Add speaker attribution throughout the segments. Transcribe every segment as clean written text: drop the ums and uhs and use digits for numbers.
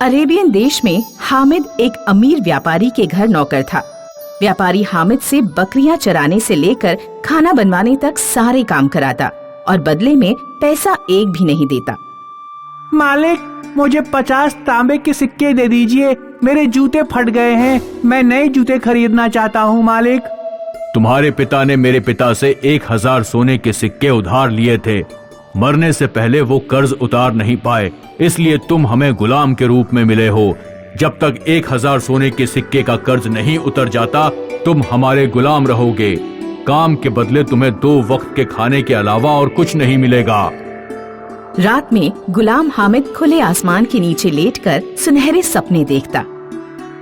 Speaker 1: Arabian देश में हामिद एक अमीर व्यापारी के घर नौकर था। व्यापारी हामिद से बकरियां चराने से लेकर खाना बनवाने तक सारे काम कराता और बदले में पैसा एक भी नहीं देता।
Speaker 2: मालिक, मुझे 50 तांबे के सिक्के दे दीजिए, मेरे जूते फट गए हैं, मैं नए जूते खरीदना चाहता हूँ मालिक।
Speaker 3: तुम्हारे पिता ने मेरे पिता से 1000 सोने के सिक्के उधार लिए थे। मरने से पहले वो कर्ज उतार नहीं पाए, इसलिए तुम हमें गुलाम के रूप में मिले हो। जब तक 1000 सोने के सिक्के का कर्ज नहीं उतर जाता, तुम हमारे गुलाम रहोगे। काम के बदले तुम्हें 2 वक्त के खाने के अलावा और कुछ नहीं मिलेगा।
Speaker 1: रात में गुलाम हामिद खुले आसमान के नीचे लेटकर सुनहरे सपने देखता।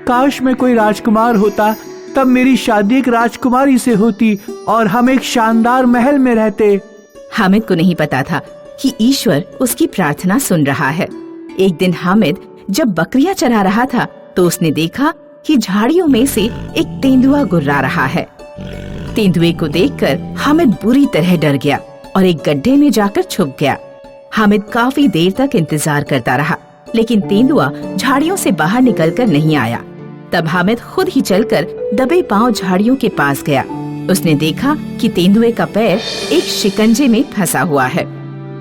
Speaker 2: काश मैं कोई राजकुमार होता, तब मेरी शादी एक राजकुमारी से होती और हम एक शानदार महल में रहते।
Speaker 1: हामिद को नहीं पता था कि ईश्वर उसकी प्रार्थना सुन रहा है। एक दिन हामिद जब बकरियां चरा रहा था तो उसने देखा कि झाड़ियों में से एक तेंदुआ गुर्रा रहा है। तेंदुए को देखकर हामिद बुरी तरह डर गया और एक गड्ढे में जाकर छुप गया। हामिद काफी देर तक इंतजार करता रहा, लेकिन तेंदुआ झाड़ियों से बाहर निकलकर नहीं आया। तब हामिद खुद ही चलकर दबे पांव झाड़ियों के पास गया। उसने देखा कि तेंदुए का पैर एक शिकंजे में फंसा हुआ है।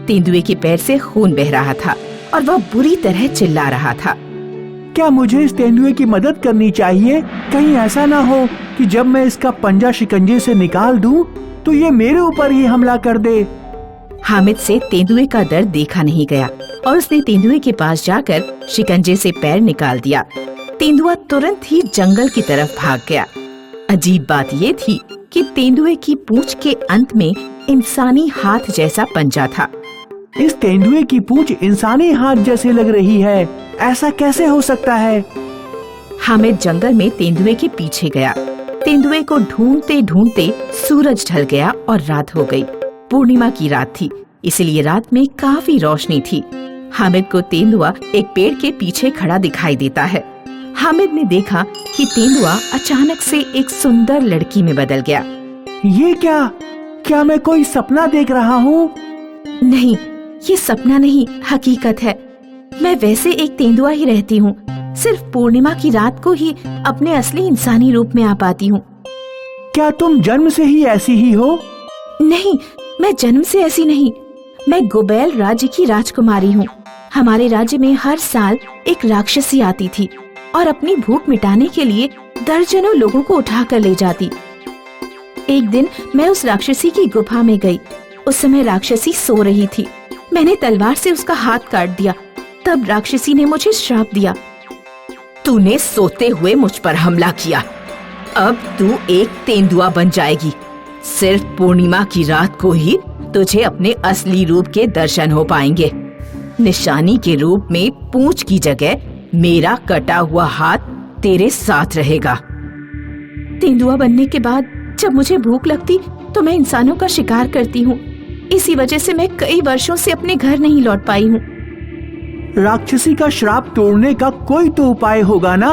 Speaker 1: तेंदुए के पैर से खून बह रहा था और वह बुरी तरह चिल्ला रहा था।
Speaker 2: क्या मुझे इस तेंदुए की मदद करनी चाहिए? कहीं ऐसा ना हो कि जब मैं इसका पंजा शिकंजे से निकाल दूं, तो ये मेरे ऊपर ही हमला कर दे।
Speaker 1: हामिद से तेंदुए का दर्द देखा नहीं गया और उसने तेंदुए के पास जाकर शिकंजे से पैर निकाल दिया। तेंदुआ तुरंत ही जंगल की तरफ भाग गया। अजीब बात ये थी कि तेंदुए की पूंछ के अंत में इंसानी हाथ जैसा पंजा था।
Speaker 2: इस तेंदुए की पूंछ इंसानी हाथ जैसे लग रही है, ऐसा कैसे हो सकता है?
Speaker 1: हामिद जंगल में तेंदुए के पीछे गया। तेंदुए को ढूंढते ढूंढते सूरज ढल गया और रात हो गई। पूर्णिमा की रात थी, इसलिए रात में काफी रोशनी थी। हामिद को तेंदुआ एक पेड़ के पीछे खड़ा दिखाई देता है। हामिद ने देखा कि तेंदुआ अचानक से एक सुंदर लड़की में बदल गया।
Speaker 2: ये क्या मैं कोई सपना देख रहा हूँ?
Speaker 1: नहीं, ये सपना नहीं, हकीकत है। मैं वैसे एक तेंदुआ ही रहती हूँ, सिर्फ पूर्णिमा की रात को ही अपने असली इंसानी रूप में आ पाती हूँ।
Speaker 2: क्या तुम जन्म से ही ऐसी ही हो?
Speaker 1: नहीं, मैं जन्म से ऐसी नहीं। मैं गोबैल राज्य की राजकुमारी हूँ। हमारे राज्य में हर साल एक राक्षसी आती थी और अपनी भूख मिटाने के लिए दर्जनों लोगों को उठा कर ले जाती। एक दिन मैं उस राक्षसी की गुफा में गई। उस समय राक्षसी सो रही थी। मैंने तलवार से उसका हाथ काट दिया। तब राक्षसी ने मुझे श्राप दिया। तूने सोते हुए मुझ पर हमला किया, अब तू एक तेंदुआ बन जाएगी। सिर्फ पूर्णिमा की रात को ही तुझे अपने असली रूप के दर्शन हो पाएंगे। निशानी के रूप में पूंछ की जगह मेरा कटा हुआ हाथ तेरे साथ रहेगा। तेंदुआ बनने के बाद जब मुझे भूख लगती तो मैं इंसानों का शिकार करती हूँ। इसी वजह से मैं कई वर्षों से अपने घर नहीं लौट पाई हूँ।
Speaker 2: राक्षसी का श्राप तोड़ने का कोई तो उपाय होगा ना?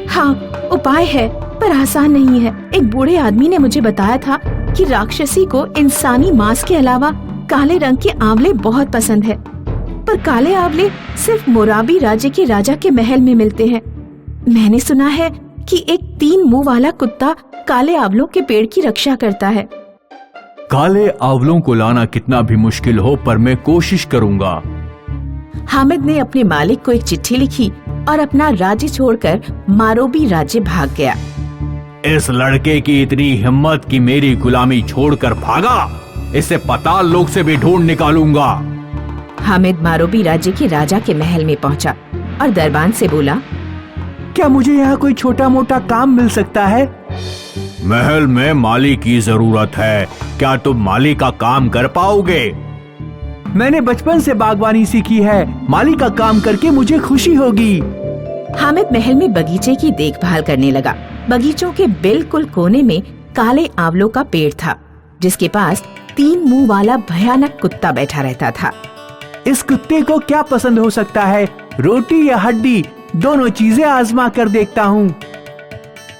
Speaker 1: हाँ, उपाय है, पर आसान नहीं है। एक बूढ़े आदमी ने मुझे बताया था कि राक्षसी को इंसानी मांस के अलावा काले रंग के आंवले बहुत पसंद है, पर काले आंवले सिर्फ मोराबी राज्य के राजा के महल में मिलते हैं। मैंने सुना है कि एक 3 मुंह वाला कुत्ता काले आंवलों के पेड़ की रक्षा करता है।
Speaker 3: काले आंवलों को लाना कितना भी मुश्किल हो, पर मैं कोशिश करूंगा।
Speaker 1: हामिद ने अपने मालिक को एक चिट्ठी लिखी और अपना राज्य छोड़कर मारोबी राज्य भाग गया।
Speaker 3: इस लड़के की इतनी हिम्मत कि मेरी गुलामी छोड़कर भागा, इसे पाताल लोक से भी ढूंढ निकालूंगा।
Speaker 1: हामिद मारोबी राज्य के राजा के महल में पहुंचा और दरबान से बोला,
Speaker 2: क्या मुझे यहाँ कोई छोटा मोटा काम मिल सकता है?
Speaker 3: महल में माली की जरूरत है, क्या तुम माली का काम कर पाओगे?
Speaker 2: मैंने बचपन से बागवानी सीखी है, माली का काम करके मुझे खुशी होगी।
Speaker 1: हामिद महल में बगीचे की देखभाल करने लगा। बगीचों के बिल्कुल कोने में काले आंवलों का पेड़ था, जिसके पास 3 मुंह वाला भयानक कुत्ता बैठा रहता था।
Speaker 2: इस कुत्ते को क्या पसंद हो सकता है, रोटी या हड्डी? दोनों चीजें आजमा कर देखता हूँ।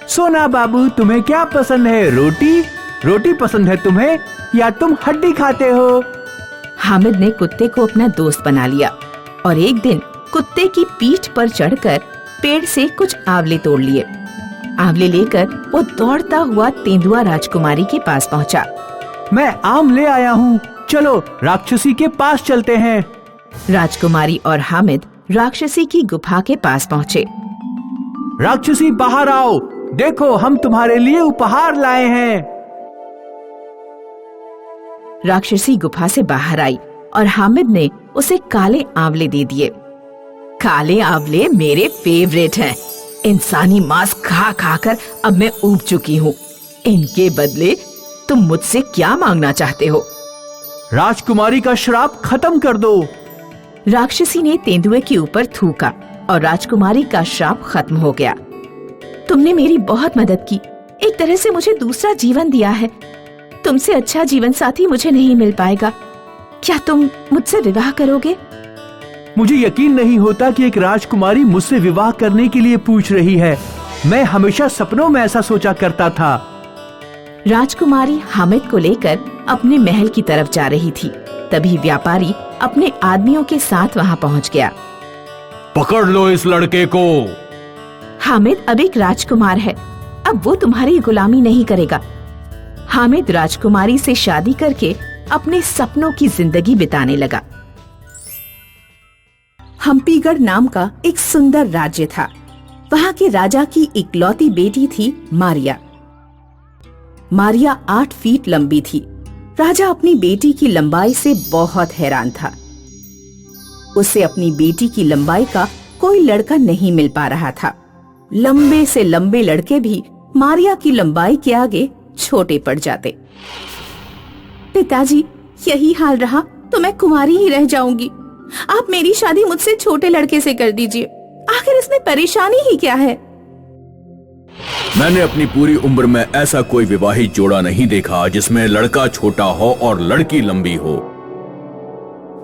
Speaker 2: सोना बाबू, तुम्हें क्या पसंद है? रोटी पसंद है तुम्हें, या तुम हड्डी खाते हो?
Speaker 1: हामिद ने कुत्ते को अपना दोस्त बना लिया और एक दिन कुत्ते की पीठ पर चढ़कर पेड़ से कुछ आंवले तोड़ लिए। आंवले लेकर वो दौड़ता हुआ तेंदुआ राजकुमारी के पास पहुंचा।
Speaker 2: मैं आम ले आया हूँ, चलो राक्षसी के पास चलते हैं।
Speaker 1: राजकुमारी और हामिद राक्षसी की गुफा के पास पहुँचे।
Speaker 2: राक्षसी बाहर आओ, देखो हम तुम्हारे लिए उपहार लाए हैं।
Speaker 1: राक्षसी गुफा से बाहर आई और हामिद ने उसे काले आंवले दे दिए। काले आंवले मेरे फेवरेट हैं। इंसानी मांस खा खा कर अब मैं ऊब चुकी हूँ। इनके बदले तुम मुझसे क्या मांगना चाहते हो?
Speaker 2: राजकुमारी का श्राप खत्म कर दो।
Speaker 1: राक्षसी ने तेंदुए के ऊपर थूका और राजकुमारी का श्राप खत्म हो गया। तुमने मेरी बहुत मदद की, एक तरह से मुझे दूसरा जीवन दिया है। तुमसे अच्छा जीवन साथी मुझे नहीं मिल पाएगा। क्या तुम मुझसे विवाह करोगे?
Speaker 2: मुझे यकीन नहीं होता कि एक राजकुमारी मुझसे विवाह करने के लिए पूछ रही है। मैं हमेशा सपनों में ऐसा सोचा करता था।
Speaker 1: राजकुमारी हामिद को लेकर अपने महल की तरफ जा रही थी। तभी व्यापारी अपने आदमियों के साथ वहां पहुंच गया।
Speaker 3: पकड़ लो इस लड़के को।
Speaker 1: हामिद अब एक राजकुमार है, अब वो तुम्हारी गुलामी नहीं करेगा। हामिद राजकुमारी से शादी करके अपने सपनों की जिंदगी बिताने लगा। हम्पीगढ़ नाम का एक सुंदर राज्य था। वहाँ के राजा की इकलौती बेटी थी मारिया। मारिया 8 फीट लंबी थी। राजा अपनी बेटी की लंबाई से बहुत हैरान था। उसे अपनी बेटी की लंबाई का कोई लड़का नहीं मिल पा रहा था। लंबे से लंबे लड़के भी मारिया की लंबाई के आगे छोटे पड़ जाते। पिताजी, यही हाल रहा तो मैं कुंवारी ही रह जाऊंगी। आप मेरी शादी मुझसे छोटे लड़के से कर दीजिए। आखिर इसमें परेशानी ही क्या है?
Speaker 3: मैंने अपनी पूरी उम्र में ऐसा कोई विवाहित जोड़ा नहीं देखा जिसमें लड़का छोटा हो और लड़की लंबी हो।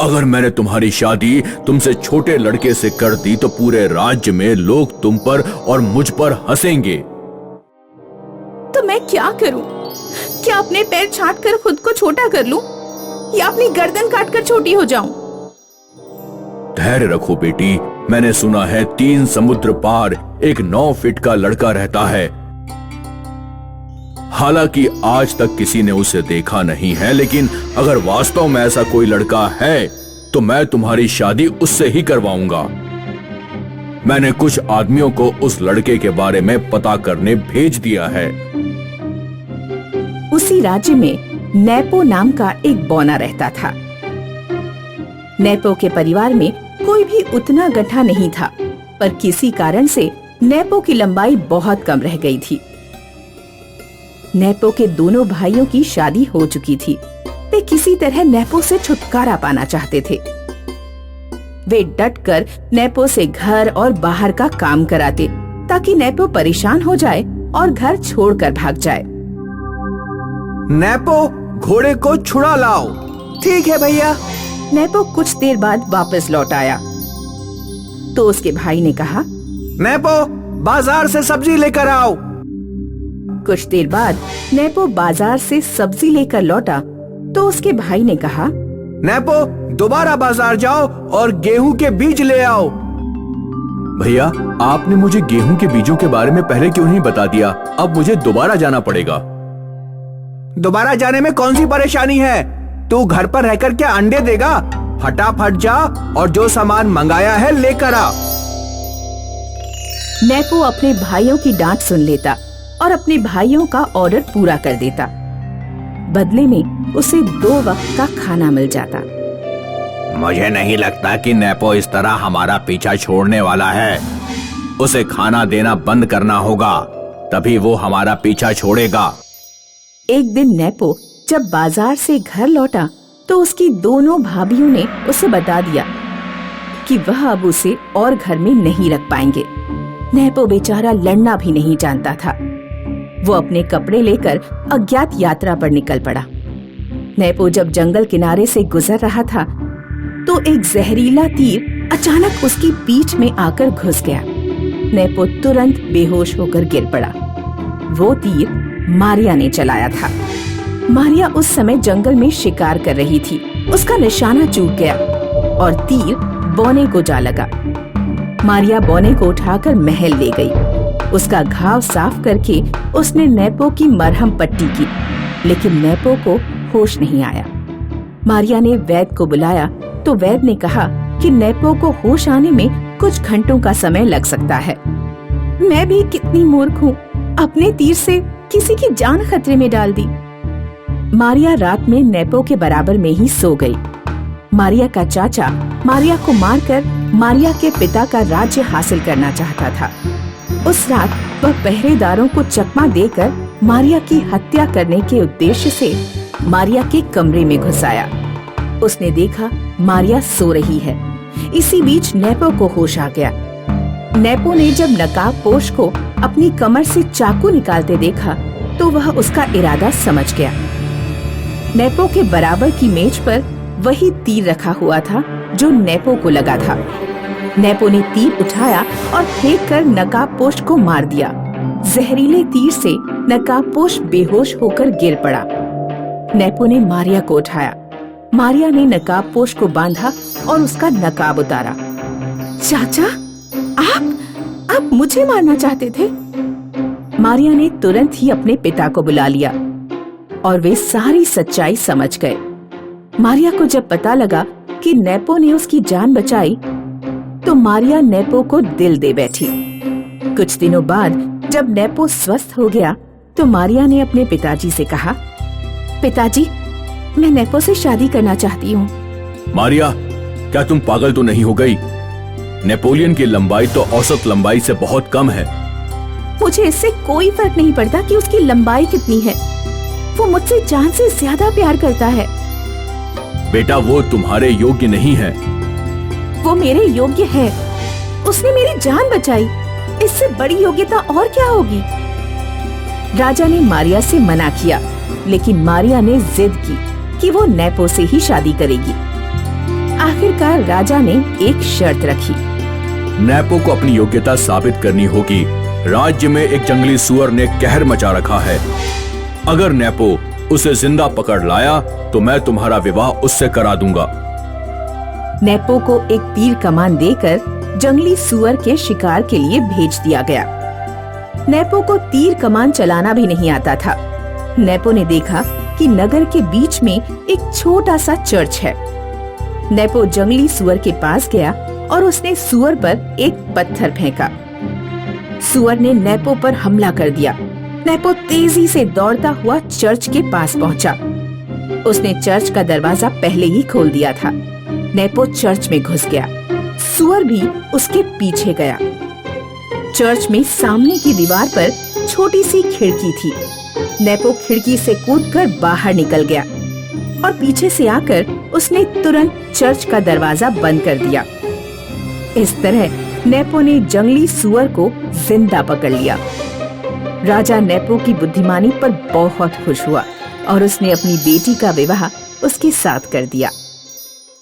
Speaker 3: अगर मैंने तुम्हारी शादी तुमसे छोटे लड़के से कर दी तो पूरे राज्य में लोग तुम पर और मुझ पर हंसेंगे।
Speaker 1: तो मैं क्या करूं? क्या अपने पैर छाट कर खुद को छोटा कर लूं या अपनी गर्दन काट कर छोटी हो जाऊं?
Speaker 3: धैर्य रखो बेटी। मैंने सुना है 3 समुद्र पार एक 9 फीट का लड़का रहता है। हालांकि आज तक किसी ने उसे देखा नहीं है, लेकिन अगर वास्तव में ऐसा कोई लड़का है तो मैं तुम्हारी शादी उससे ही करवाऊंगा। मैंने कुछ आदमियों को उस लड़के के बारे में पता करने भेज दिया है।
Speaker 1: उसी राज्य में नेपो नाम का एक बौना रहता था। नेपो के परिवार में कोई भी उतना गड्ढा नहीं था, पर किसी कारण से नेपो की लंबाई बहुत कम रह गई थी। नेपो के दोनों भाइयों की शादी हो चुकी थी। वे किसी तरह नेपो से छुटकारा पाना चाहते थे। वे डटकर नेपो से घर और बाहर का काम कराते ताकि नेपो परेशान हो जाए और घर छोड़कर भाग जाए।
Speaker 2: नेपो, घोड़े को छुड़ा लाओ। ठीक है भैया।
Speaker 1: नेपो कुछ देर बाद वापस लौट आया तो उसके भाई ने कहा,
Speaker 2: नेपो, बाजार से सब्जी लेकर आओ।
Speaker 1: कुछ देर बाद नेपो बाजार से सब्जी लेकर लौटा तो उसके भाई ने कहा,
Speaker 2: नेपो, दोबारा बाजार जाओ और गेहूं के बीज ले आओ।
Speaker 3: भैया, आपने मुझे गेहूं के बीजों के बारे में पहले क्यों नहीं बता दिया? अब मुझे दोबारा जाना पड़ेगा।
Speaker 2: दोबारा जाने में कौन सी परेशानी है? तू घर पर रहकर क्या अंडे देगा? फटाफट जा और जो सामान मंगाया है लेकर आ।
Speaker 1: नेपो अपने भाइयों की डांट सुन लेता और अपने भाइयों का ऑर्डर पूरा कर देता। बदले में उसे 2 वक्त का खाना मिल जाता।
Speaker 3: मुझे नहीं लगता कि नेपो इस तरह हमारा पीछा छोड़ने वाला है। उसे खाना देना बंद करना होगा, तभी वो हमारा पीछा छोड़ेगा।
Speaker 1: एक दिन नेपो जब बाजार से घर लौटा तो उसकी दोनों भाभियों ने उसे बता दिया कि वह अब उसे और घर में नहीं रख पाएंगे। नेपो बेचारा लड़ना भी नहीं जानता था। वो अपने कपड़े लेकर अज्ञात यात्रा पर निकल पड़ा। नेपो जब जंगल किनारे से गुजर रहा था तो एक जहरीला तीर अचानक उसकी पीठ में आकर घुस गया। नेपो तुरंत बेहोश होकर गिर पड़ा। वो तीर मारिया ने चलाया था। मारिया उस समय जंगल में शिकार कर रही थी। उसका निशाना चूक गया और तीर बोने को जा लगा। मारिया बोने को उठाकर महल ले गई। उसका घाव साफ करके उसने नेपो की मरहम पट्टी की, लेकिन नेपो को होश नहीं आया। मारिया ने वैद्य को बुलाया तो वैद्य ने कहा कि नेपो को होश आने में कुछ घंटों का समय लग सकता है। मैं भी कितनी मूर्ख हूँ, अपने तीर से किसी की जान खतरे में डाल दी। मारिया रात में नेपो के बराबर में ही सो गई। मारिया का चाचा मारिया को मारकर मारिया के पिता का राज्य हासिल करना चाहता था। उस रात वह पहरेदारों को चकमा देकर मारिया की हत्या करने के उद्देश्य से मारिया के कमरे में घुस आया। उसने देखा मारिया सो रही है। इसी बीच नेपो को होश आ गया। नेपो ने जब नकाबपोश को अपनी कमर से चाकू निकालते देखा तो वह उसका इरादा समझ गया। नेपो के बराबर की मेज पर वही तीर रखा हुआ था जो नेपो को लगा था। नेपो ने तीर उठाया और फेंक कर नकाबपोश को मार दिया। जहरीले तीर से नकाबपोश बेहोश होकर गिर पड़ा। नेपो ने मारिया को उठाया। मारिया ने नकाबपोश को बांधा और उसका नकाब उतारा। चाचा, आप मुझे मारना चाहते थे? मारिया ने तुरंत ही अपने पिता को बुला लिया और वे सारी सच्चाई समझ गए। मारिया को जब पता लगा कि नेपो ने उसकी जान बचाई तो मारिया नेपो को दिल दे बैठी। कुछ दिनों बाद जब नेपो स्वस्थ हो गया तो मारिया ने अपने पिताजी से कहा, पिताजी, मैं नेपो से शादी करना चाहती हूँ।
Speaker 3: मारिया, क्या तुम पागल तो नहीं हो गई? नेपोलियन की लंबाई तो औसत लंबाई से बहुत कम है।
Speaker 1: मुझे इससे कोई फर्क नहीं पड़ता कि उसकी लंबाई कितनी है। वो मुझसे जान से ज्यादा प्यार करता है।
Speaker 3: बेटा, वो तुम्हारे योग्य नहीं है।
Speaker 1: वो मेरे योग्य है। उसने मेरी जान बचाई। इससे बड़ी योग्यता और क्या होगी? राजा ने मारिया से मना किया, लेकिन मारिया ने जिद की कि वो नेपो से ही शादी करेगी। आखिरकार राजा ने एक शर्त रखी।
Speaker 3: नेपो को अपनी योग्यता साबित करनी होगी। राज्य में एक जंगली सुअर ने कहर मचा रखा है। अगर नेपो उसे जिंदा पकड़ लाया तो मैं तुम्हारा विवाह उससे करा दूंगा।
Speaker 1: नेपो को एक तीर कमान देकर जंगली सुअर के शिकार के लिए भेज दिया गया। नेपो को तीर कमान चलाना भी नहीं आता था। नेपो ने देखा कि नगर के बीच में एक छोटा सा चर्च है। नेपो जंगली सुअर के पास गया और उसने सुअर पर एक पत्थर फेंका। सुअर ने नेपो पर हमला कर दिया। नेपो तेजी से दौड़ता हुआ चर्च के पास पहुंचा। उसने चर्च का दरवाजा पहले ही खोल दिया था। नेपो चर्च में घुस गया। सुअर भी उसके पीछे गया। चर्च में सामने की दीवार पर छोटी सी खिड़की थी। नेपो खिड़की से कूदकर बाहर निकल गया और पीछे से आकर उसने तुरंत चर्च का दरवाजा बंद कर दिया। इस तरह नेपो ने जंगली सुअर को जिंदा पकड़ लिया। राजा नेपो की बुद्धिमानी पर बहुत खुश हुआ और उसने अपनी बेटी का विवाह उसके साथ कर दिया।